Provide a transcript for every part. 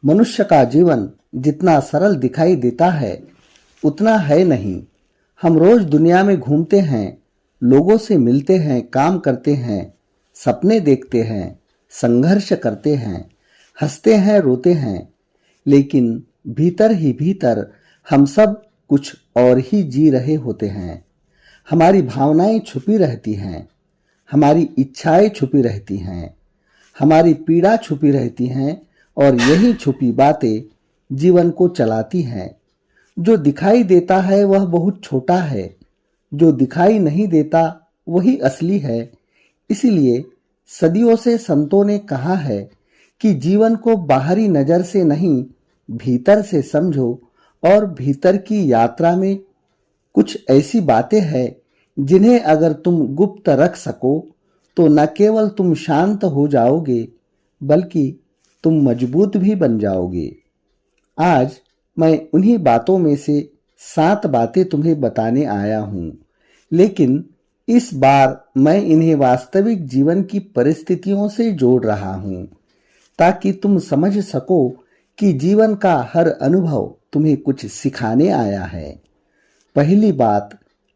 मनुष्य का जीवन जितना सरल दिखाई देता है उतना है नहीं। हम रोज दुनिया में घूमते हैं, लोगों से मिलते हैं, काम करते हैं, सपने देखते हैं, संघर्ष करते हैं, हंसते हैं, रोते हैं, लेकिन भीतर ही भीतर हम सब कुछ और ही जी रहे होते हैं। हमारी भावनाएं छुपी रहती हैं, हमारी इच्छाएं छुपी रहती हैं, हमारी पीड़ा छुपी रहती हैं और यही छुपी बातें जीवन को चलाती हैं। जो दिखाई देता है वह बहुत छोटा है, जो दिखाई नहीं देता वही असली है। इसीलिए सदियों से संतों ने कहा है कि जीवन को बाहरी नजर से नहीं, भीतर से समझो। और भीतर की यात्रा में कुछ ऐसी बातें हैं जिन्हें अगर तुम गुप्त रख सको तो न केवल तुम शांत हो जाओगे बल्कि तुम मजबूत भी बन जाओगे। आज मैं उन्हीं बातों में से 7 बातें तुम्हें बताने आया हूं, लेकिन इस बार मैं इन्हें वास्तविक जीवन की परिस्थितियों से जोड़ रहा हूं ताकि तुम समझ सको कि जीवन का हर अनुभव तुम्हें कुछ सिखाने आया है। पहली बात,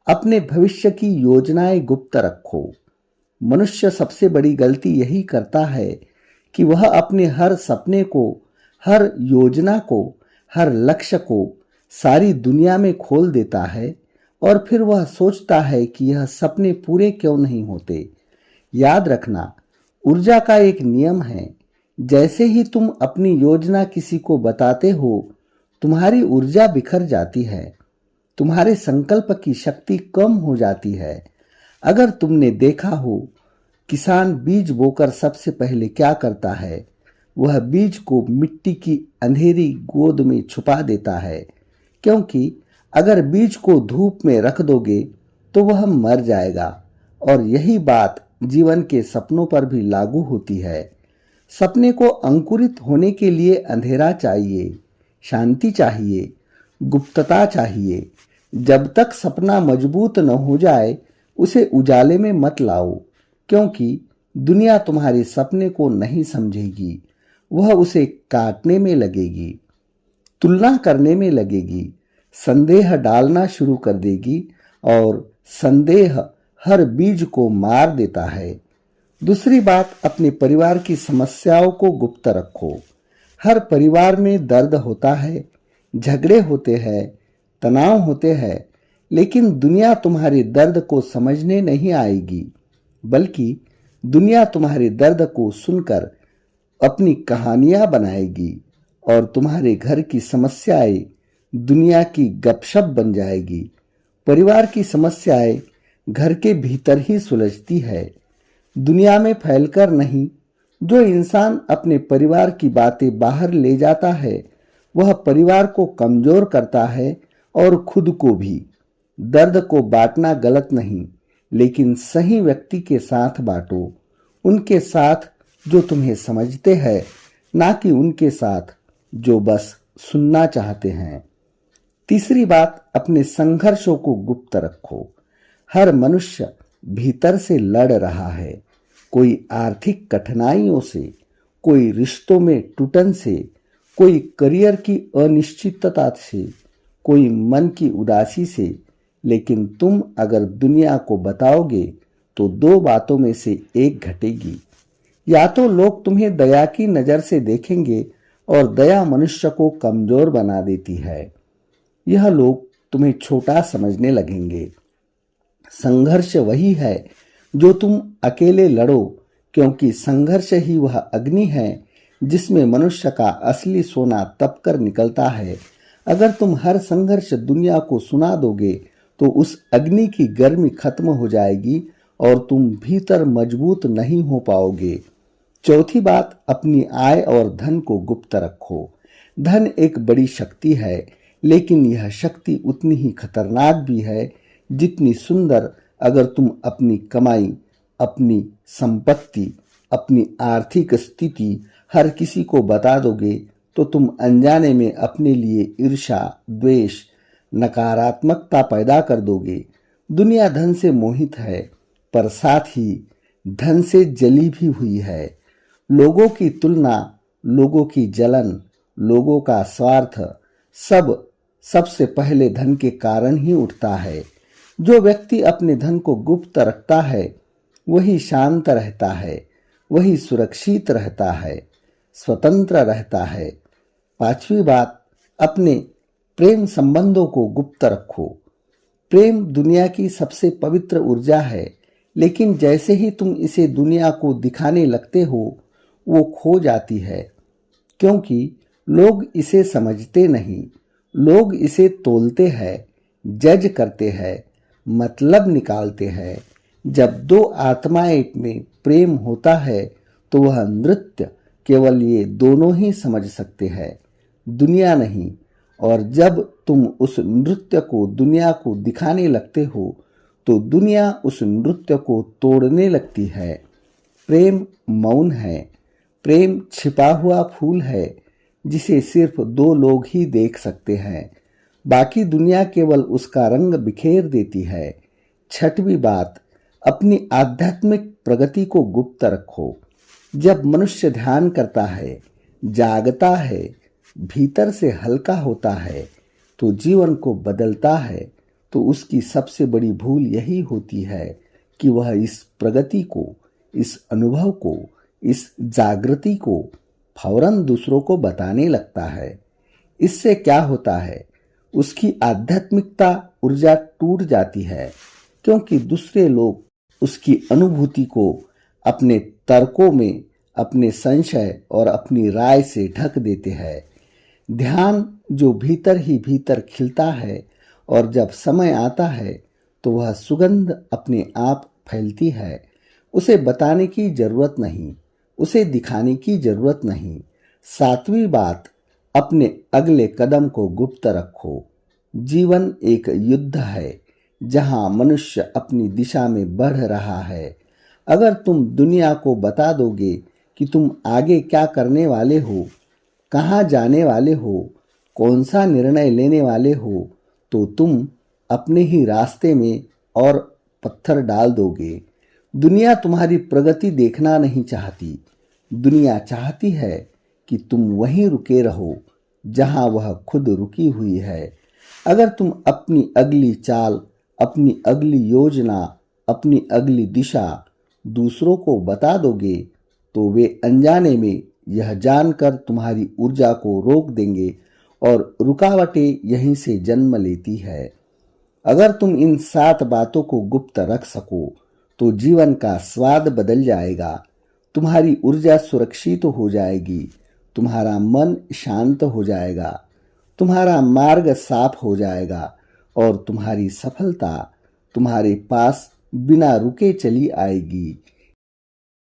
अपने भविष्य की योजनाएं गुप्त रखो। मनुष्य सबसे बड़ी गलती यही करता है कि वह अपने हर सपने को, हर योजना को, हर लक्ष्य को सारी दुनिया में खोल देता है और फिर वह सोचता है कि यह सपने पूरे क्यों नहीं होते। याद रखना, ऊर्जा का एक नियम है, जैसे ही तुम अपनी योजना किसी को बताते हो तुम्हारी ऊर्जा बिखर जाती है, तुम्हारे संकल्प की शक्ति कम हो जाती है। अगर तुमने देखा हो, किसान बीज बोकर सबसे पहले क्या करता है, वह बीज को मिट्टी की अंधेरी गोद में छुपा देता है, क्योंकि अगर बीज को धूप में रख दोगे तो वह मर जाएगा। और यही बात जीवन के सपनों पर भी लागू होती है। सपने को अंकुरित होने के लिए अंधेरा चाहिए, शांति चाहिए, गुप्तता चाहिए। जब तक सपना मजबूत न हो जाए उसे उजाले में मत लाओ, क्योंकि दुनिया तुम्हारे सपने को नहीं समझेगी। वह उसे काटने में लगेगी, तुलना करने में लगेगी, संदेह डालना शुरू कर देगी और संदेह हर बीज को मार देता है। दूसरी बात, अपने परिवार की समस्याओं को गुप्त रखो। हर परिवार में दर्द होता है, झगड़े होते हैं, तनाव होते हैं, लेकिन दुनिया तुम्हारे दर्द को समझने नहीं आएगी, बल्कि दुनिया तुम्हारे दर्द को सुनकर अपनी कहानियां बनाएगी और तुम्हारे घर की समस्याएं दुनिया की गपशप बन जाएगी। परिवार की समस्याएं घर के भीतर ही सुलझती है, दुनिया में फैलकर नहीं। जो इंसान अपने परिवार की बातें बाहर ले जाता है वह परिवार को कमजोर करता है और खुद को भी। दर्द को बांटना गलत नहीं, लेकिन सही व्यक्ति के साथ बांटो, उनके साथ जो तुम्हें समझते हैं, ना कि उनके साथ जो बस सुनना चाहते हैं। तीसरी बात, अपने संघर्षों को गुप्त रखो। हर मनुष्य भीतर से लड़ रहा है, कोई आर्थिक कठिनाइयों से, कोई रिश्तों में टूटन से, कोई करियर की अनिश्चितता से, कोई मन की उदासी से। लेकिन तुम अगर दुनिया को बताओगे तो 2 बातों में से एक घटेगी। या तो लोग तुम्हें दया की नजर से देखेंगे और दया मनुष्य को कमजोर बना देती है, यह लोग तुम्हें छोटा समझने लगेंगे। संघर्ष वही है जो तुम अकेले लड़ो, क्योंकि संघर्ष ही वह अग्नि है जिसमें मनुष्य का असली सोना तपकर निकलता है। अगर तुम हर संघर्ष दुनिया को सुना दोगे तो उस अग्नि की गर्मी खत्म हो जाएगी और तुम भीतर मजबूत नहीं हो पाओगे। चौथी बात, अपनी आय और धन को गुप्त रखो। धन एक बड़ी शक्ति है, लेकिन यह शक्ति उतनी ही खतरनाक भी है जितनी सुंदर। अगर तुम अपनी कमाई, अपनी संपत्ति, अपनी आर्थिक स्थिति हर किसी को बता दोगे तो तुम अनजाने में अपने लिए ईर्ष्या, द्वेष, नकारात्मकता पैदा कर दोगे। दुनिया धन से मोहित है, पर साथ ही धन से जली भी हुई है। लोगों की तुलना, लोगों की जलन लोगों का स्वार्थ सब सबसे पहले धन के कारण ही उठता है। जो व्यक्ति अपने धन को गुप्त रखता है वही शांत रहता है, वही सुरक्षित रहता है, स्वतंत्र रहता है। पांचवी बात, अपने प्रेम संबंधों को गुप्त रखो। प्रेम दुनिया की सबसे पवित्र ऊर्जा है, लेकिन जैसे ही तुम इसे दुनिया को दिखाने लगते हो वो खो जाती है, क्योंकि लोग इसे समझते नहीं। लोग इसे तोलते हैं, जज करते हैं, मतलब निकालते हैं। जब दो आत्माएं में प्रेम होता है तो वह नृत्य केवल ये दोनों ही समझ सकते हैं, दुनिया नहीं। और जब तुम उस नृत्य को दुनिया को दिखाने लगते हो तो दुनिया उस नृत्य को तोड़ने लगती है। प्रेम मौन है, प्रेम छिपा हुआ फूल है जिसे सिर्फ दो लोग ही देख सकते हैं, बाकी दुनिया केवल उसका रंग बिखेर देती है। छठवीं बात, अपनी आध्यात्मिक प्रगति को गुप्त रखो। जब मनुष्य ध्यान करता है, जागता है, भीतर से हल्का होता है, तो जीवन को बदलता है, तो उसकी सबसे बड़ी भूल यही होती है कि वह इस प्रगति को, इस अनुभव को, इस जागृति को फौरन दूसरों को बताने लगता है। इससे क्या होता है, उसकी आध्यात्मिकता ऊर्जा टूट जाती है, क्योंकि दूसरे लोग उसकी अनुभूति को अपने तर्कों में, अपने संशय और अपनी राय से ढक देते हैं। ध्यान जो भीतर ही भीतर खिलता है और जब समय आता है तो वह सुगंध अपने आप फैलती है। उसे बताने की जरूरत नहीं, उसे दिखाने की जरूरत नहीं। सातवीं बात, अपने अगले कदम को गुप्त रखो। जीवन एक युद्ध है जहां मनुष्य अपनी दिशा में बढ़ रहा है। अगर तुम दुनिया को बता दोगे कि तुम आगे क्या करने वाले हो, कहाँ जाने वाले हो, कौन सा निर्णय लेने वाले हो, तो तुम अपने ही रास्ते में और पत्थर डाल दोगे। दुनिया तुम्हारी प्रगति देखना नहीं चाहती। दुनिया चाहती है कि तुम वहीं रुके रहो जहां वह खुद रुकी हुई है। अगर तुम अपनी अगली चाल, अपनी अगली योजना, अपनी अगली दिशा दूसरों को बता दोगे तो वे अनजाने में यह जानकर तुम्हारी ऊर्जा को रोक देंगे और रुकावटें यहीं से जन्म लेती है। अगर तुम इन 7 बातों को गुप्त रख सको तो जीवन का स्वाद बदल जाएगा। तुम्हारी ऊर्जा सुरक्षित हो जाएगी, तुम्हारा मन शांत हो जाएगा, तुम्हारा मार्ग साफ हो जाएगा और तुम्हारी सफलता तुम्हारे पास बिना रुके चली आएगी।